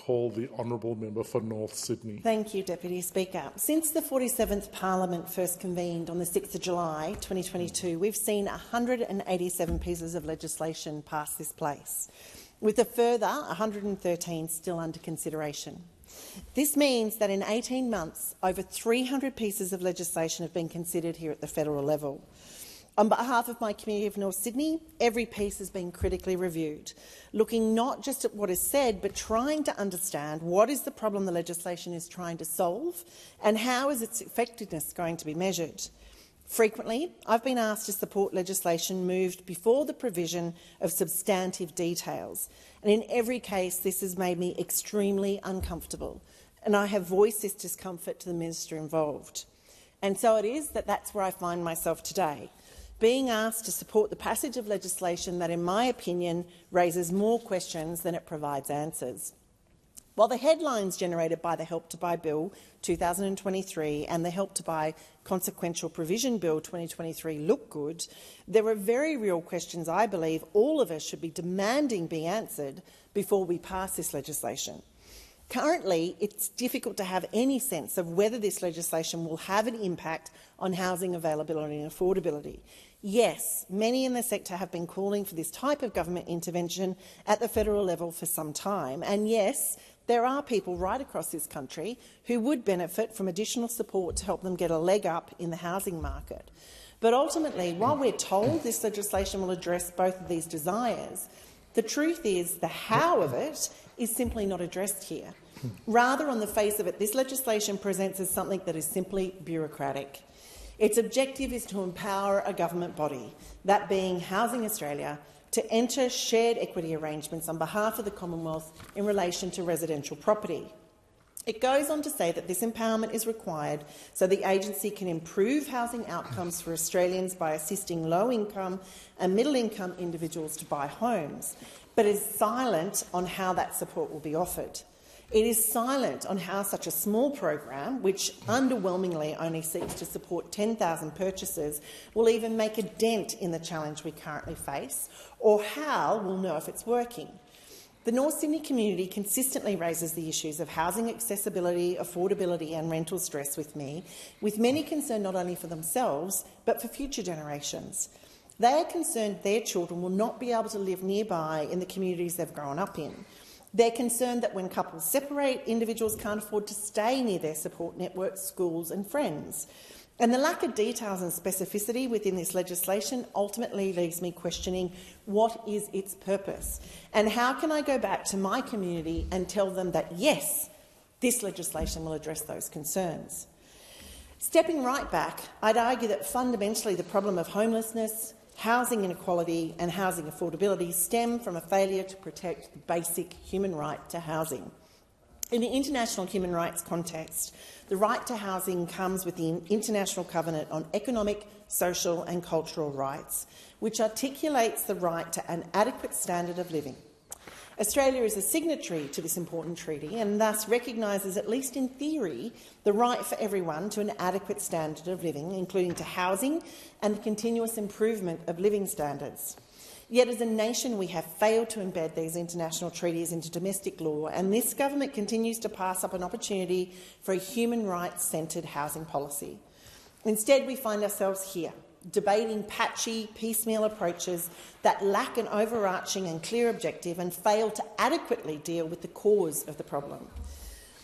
call the honourable member for North Sydney. Thank you, Deputy Speaker. Since the 47th Parliament first convened on the 6th of July 2022, we've seen 187 pieces of legislation pass this place, with a further 113 still under consideration. This means that in 18 months, over 300 pieces of legislation have been considered here at the federal level. On behalf of my community of North Sydney, every piece has been critically reviewed, looking not just at what is said, but trying to understand what is the problem the legislation is trying to solve and how is its effectiveness going to be measured. Frequently, I've been asked to support legislation moved before the provision of substantive details, and in every case this has made me extremely uncomfortable, and I have voiced this discomfort to the minister involved. And so it is that that's where I find myself today, being asked to support the passage of legislation that, in my opinion, raises more questions than it provides answers. While the headlines generated by the Help to Buy Bill 2023 and the Help to Buy Consequential Provision Bill 2023 look good, there are very real questions I believe all of us should be demanding be answered before we pass this legislation. Currently, it's difficult to have any sense of whether this legislation will have an impact on housing availability and affordability. Yes, many in the sector have been calling for this type of government intervention at the federal level for some time, and yes, there are people right across this country who would benefit from additional support to help them get a leg up in the housing market. But ultimately, while we're told this legislation will address both of these desires, the truth is the how of it is simply not addressed here. Rather, on the face of it, this legislation presents as something that is simply bureaucratic. Its objective is to empower a government body, that being Housing Australia, to enter shared equity arrangements on behalf of the Commonwealth in relation to residential property. It goes on to say that this empowerment is required so the agency can improve housing outcomes for Australians by assisting low-income and middle-income individuals to buy homes, but is silent on how that support will be offered. It is silent on how such a small program, which underwhelmingly only seeks to support 10,000 purchases, will even make a dent in the challenge we currently face, or how we'll know if it's working. The North Sydney community consistently raises the issues of housing accessibility, affordability and rental stress with me, with many concerned not only for themselves but for future generations. They are concerned their children will not be able to live nearby in the communities they've grown up in. They're concerned that when couples separate, individuals can't afford to stay near their support networks, schools and friends. And the lack of details and specificity within this legislation ultimately leaves me questioning what is its purpose, and how can I go back to my community and tell them that, yes, this legislation will address those concerns. Stepping right back, I'd argue that fundamentally the problem of homelessness, housing inequality and housing affordability stem from a failure to protect the basic human right to housing. In the international human rights context, the right to housing comes with the International Covenant on Economic, Social and Cultural Rights, which articulates the right to an adequate standard of living. Australia is a signatory to this important treaty and thus recognises, at least in theory, the right for everyone to an adequate standard of living, including to housing and the continuous improvement of living standards. Yet as a nation we have failed to embed these international treaties into domestic law, and this government continues to pass up an opportunity for a human rights-centred housing policy. Instead, we find ourselves here, debating patchy, piecemeal approaches that lack an overarching and clear objective and fail to adequately deal with the cause of the problem.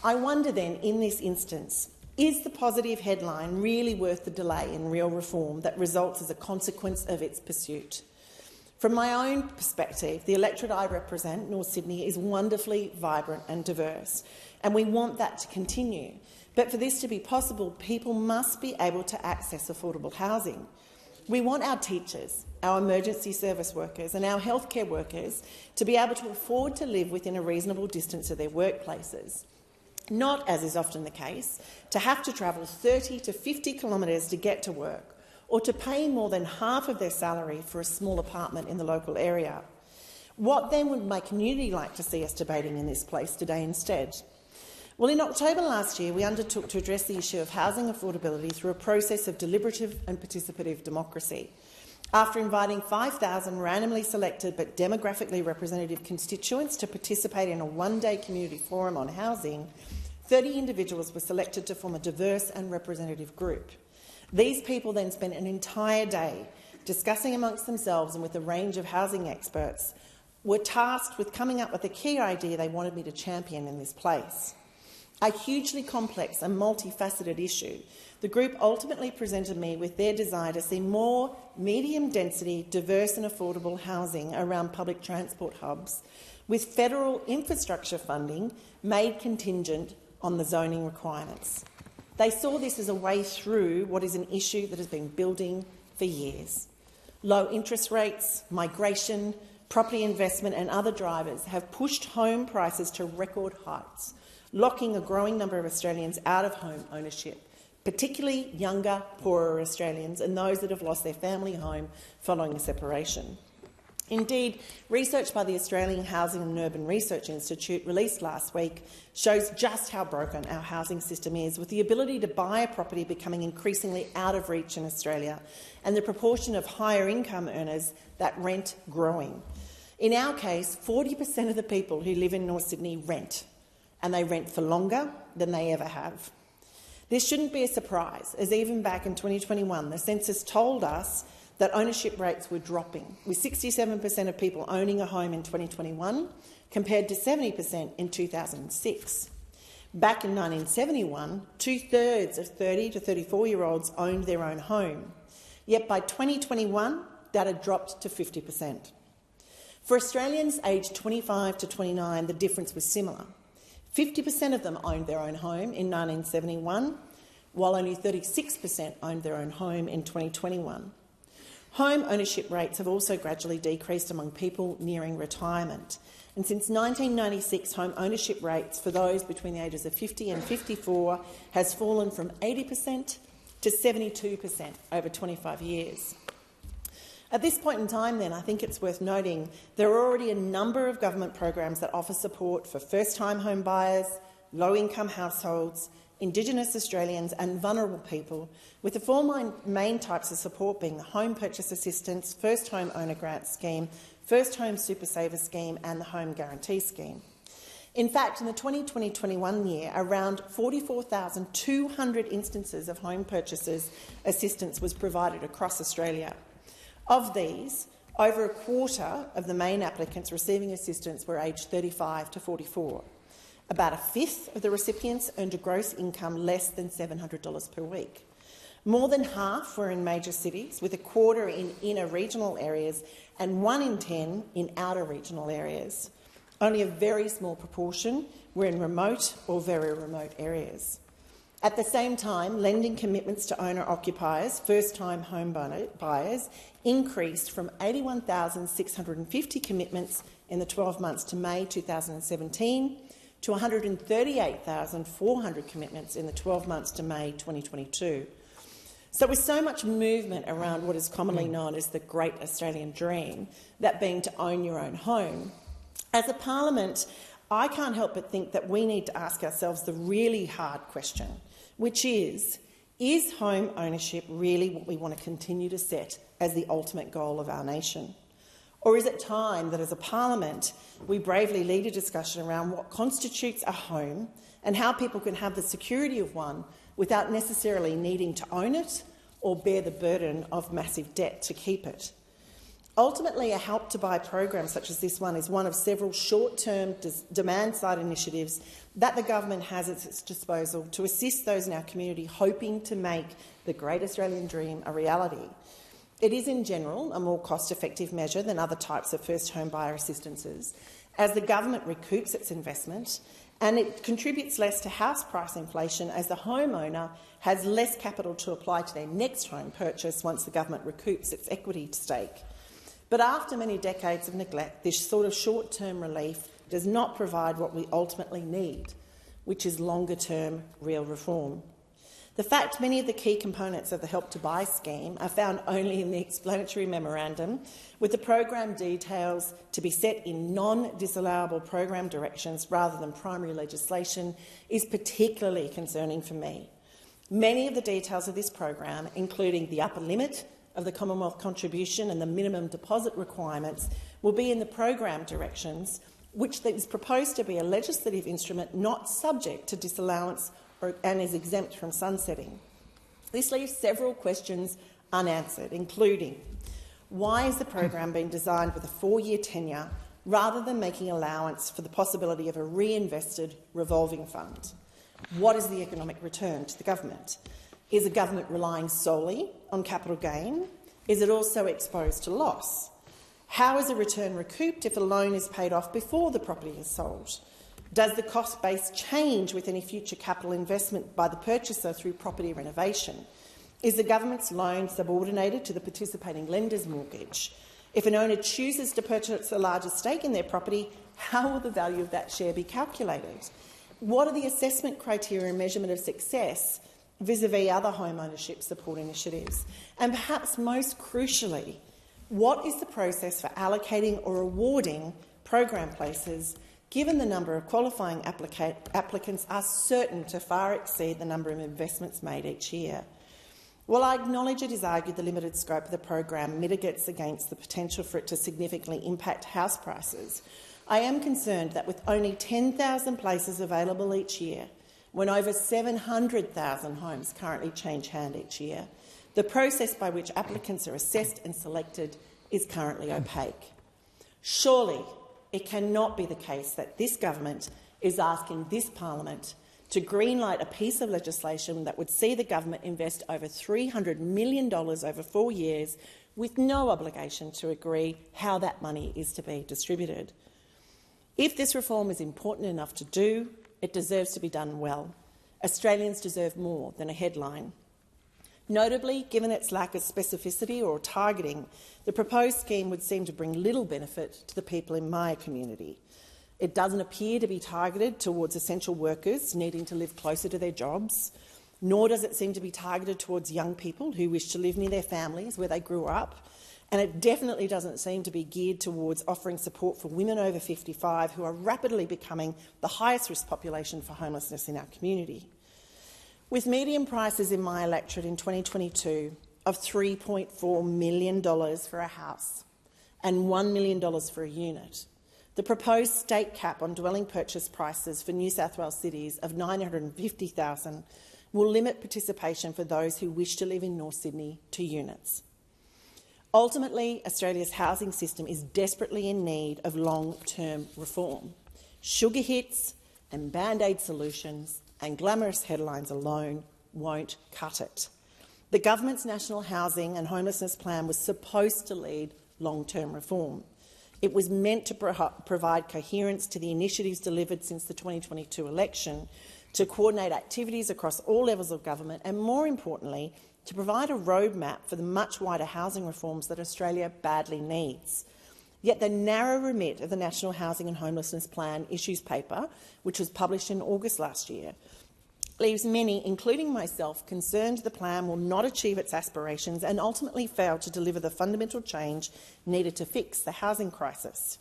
I wonder then, in this instance, is the positive headline really worth the delay in real reform that results as a consequence of its pursuit? From my own perspective, the electorate I represent, North Sydney, is wonderfully vibrant and diverse, and we want that to continue. But for this to be possible, people must be able to access affordable housing. We want our teachers, our emergency service workers and our healthcare workers to be able to afford to live within a reasonable distance of their workplaces, not, as is often the case, to have to travel 30 to 50 kilometres to get to work, or to pay more than half of their salary for a small apartment in the local area. What then would my community like to see us debating in this place today instead? Well, in October last year, we undertook to address the issue of housing affordability through a process of deliberative and participative democracy. After inviting 5,000 randomly selected but demographically representative constituents to participate in a one-day community forum on housing, 30 individuals were selected to form a diverse and representative group. These people then spent an entire day discussing amongst themselves and with a range of housing experts, were tasked with coming up with a key idea they wanted me to champion in this place. A hugely complex and multifaceted issue, the group ultimately presented me with their desire to see more medium-density, diverse and affordable housing around public transport hubs, with federal infrastructure funding made contingent on the zoning requirements. They saw this as a way through what is an issue that has been building for years. Low interest rates, migration, property investment and other drivers have pushed home prices to record heights, locking a growing number of Australians out of home ownership, particularly younger, poorer Australians and those that have lost their family home following a separation. Indeed, research by the Australian Housing and Urban Research Institute released last week shows just how broken our housing system is, with the ability to buy a property becoming increasingly out of reach in Australia and the proportion of higher income earners that rent growing. In our case, 40% of the people who live in North Sydney rent, and they rent for longer than they ever have. This shouldn't be a surprise, as even back in 2021, the census told us that ownership rates were dropping, with 67% of people owning a home in 2021 compared to 70% in 2006. Back in 1971, two-thirds of 30 to 34-year-olds owned their own home, yet by 2021 that had dropped to 50%. For Australians aged 25 to 29, the difference was similar. 50% of them owned their own home in 1971, while only 36% owned their own home in 2021. Home ownership rates have also gradually decreased among people nearing retirement. And since 1996, home ownership rates for those between the ages of 50 and 54 has fallen from 80% to 72% over 25 years. At this point in time, then, I think it's worth noting there are already a number of government programs that offer support for first-time home buyers, low-income households, Indigenous Australians and vulnerable people, with the four main types of support being the Home Purchase Assistance, First Home Owner Grant Scheme, First Home Super Saver Scheme and the Home Guarantee Scheme. In fact, in the 2020-21 year, around 44,200 instances of home purchases assistance was provided across Australia. Of these, over a quarter of the main applicants receiving assistance were aged 35 to 44. About a fifth of the recipients earned a gross income less than $700 per week. More than half were in major cities, with a quarter in inner regional areas and 1 in 10 in outer regional areas. Only a very small proportion were in remote or very remote areas. At the same time, lending commitments to owner-occupiers, first-time home buyers, increased from 81,650 commitments in the 12 months to May 2017 to 138,400 commitments in the 12 months to May 2022. So with so much movement around what is commonly known as the Great Australian Dream, that being to own your own home, as a parliament, I can't help but think that we need to ask ourselves the really hard question, which is home ownership really what we want to continue to set as the ultimate goal of our nation? Or is it time that as a parliament we bravely lead a discussion around what constitutes a home and how people can have the security of one without necessarily needing to own it or bear the burden of massive debt to keep it? Ultimately, a Help to Buy program such as this one is one of several short-term demand-side initiatives that the government has at its disposal to assist those in our community hoping to make the Great Australian Dream a reality. It is, in general, a more cost-effective measure than other types of first home buyer assistances, as the government recoups its investment, and it contributes less to house price inflation as the homeowner has less capital to apply to their next home purchase once the government recoups its equity stake. But after many decades of neglect, this sort of short-term relief does not provide what we ultimately need, which is longer-term real reform. The fact many of the key components of the Help to Buy scheme are found only in the explanatory memorandum, with the program details to be set in non-disallowable program directions rather than primary legislation, is particularly concerning for me. Many of the details of this program, including the upper limit of the Commonwealth contribution and the minimum deposit requirements will be in the program directions, which is proposed to be a legislative instrument not subject to disallowance and is exempt from sunsetting. This leaves several questions unanswered, including why is the program being designed with a 4-year tenure rather than making allowance for the possibility of a reinvested revolving fund? What is the economic return to the government? Is the government relying solely on capital gain? Is it also exposed to loss? How is a return recouped if a loan is paid off before the property is sold? Does the cost base change with any future capital investment by the purchaser through property renovation? Is the government's loan subordinated to the participating lender's mortgage? If an owner chooses to purchase a larger stake in their property, how will the value of that share be calculated? What are the assessment criteria and measurement of success vis-a-vis other home ownership support initiatives? And perhaps most crucially, what is the process for allocating or awarding program places, given the number of qualifying applicants are certain to far exceed the number of investments made each year? While I acknowledge it is argued the limited scope of the program mitigates against the potential for it to significantly impact house prices, I am concerned that with only 10,000 places available each year, when over 700,000 homes currently change hand each year, the process by which applicants are assessed and selected is currently opaque. Surely it cannot be the case that this government is asking this parliament to greenlight a piece of legislation that would see the government invest over $300 million over 4 years with no obligation to agree how that money is to be distributed. If this reform is important enough to do, it deserves to be done well. Australians deserve more than a headline. Notably, given its lack of specificity or targeting, the proposed scheme would seem to bring little benefit to the people in my community. It doesn't appear to be targeted towards essential workers needing to live closer to their jobs, nor does it seem to be targeted towards young people who wish to live near their families where they grew up, and it definitely doesn't seem to be geared towards offering support for women over 55 who are rapidly becoming the highest risk population for homelessness in our community. With median prices in my electorate in 2022 of $3.4 million for a house and $1 million for a unit, the proposed state cap on dwelling purchase prices for New South Wales cities of $950,000 will limit participation for those who wish to live in North Sydney to units. Ultimately, Australia's housing system is desperately in need of long-term reform. Sugar hits and band-aid solutions and glamorous headlines alone won't cut it. The government's National Housing and Homelessness Plan was supposed to lead long-term reform. It was meant to provide coherence to the initiatives delivered since the 2022 election, to coordinate activities across all levels of government and, more importantly, to provide a roadmap for the much wider housing reforms that Australia badly needs. Yet the narrow remit of the National Housing and Homelessness Plan issues paper, which was published in August last year, leaves many, including myself, concerned the plan will not achieve its aspirations and ultimately fail to deliver the fundamental change needed to fix the housing crisis.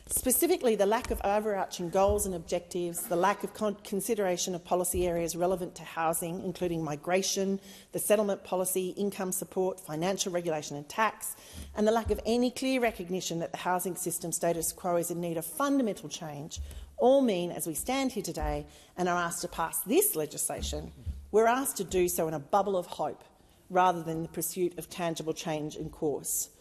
Specifically, the lack of overarching goals and objectives, the lack of consideration of policy areas relevant to housing, including migration, the settlement policy, income support, financial regulation and tax, and the lack of any clear recognition that the housing system status quo is in need of fundamental change, all mean, as we stand here today and are asked to pass this legislation, we're asked to do so in a bubble of hope rather than the pursuit of tangible change in course.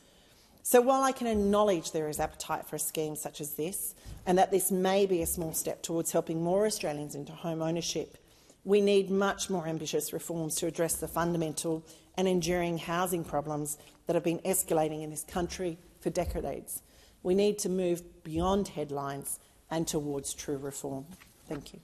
So while I can acknowledge there is appetite for a scheme such as this, and that this may be a small step towards helping more Australians into home ownership, we need much more ambitious reforms to address the fundamental and enduring housing problems that have been escalating in this country for decades. We need to move beyond headlines and towards true reform. Thank you.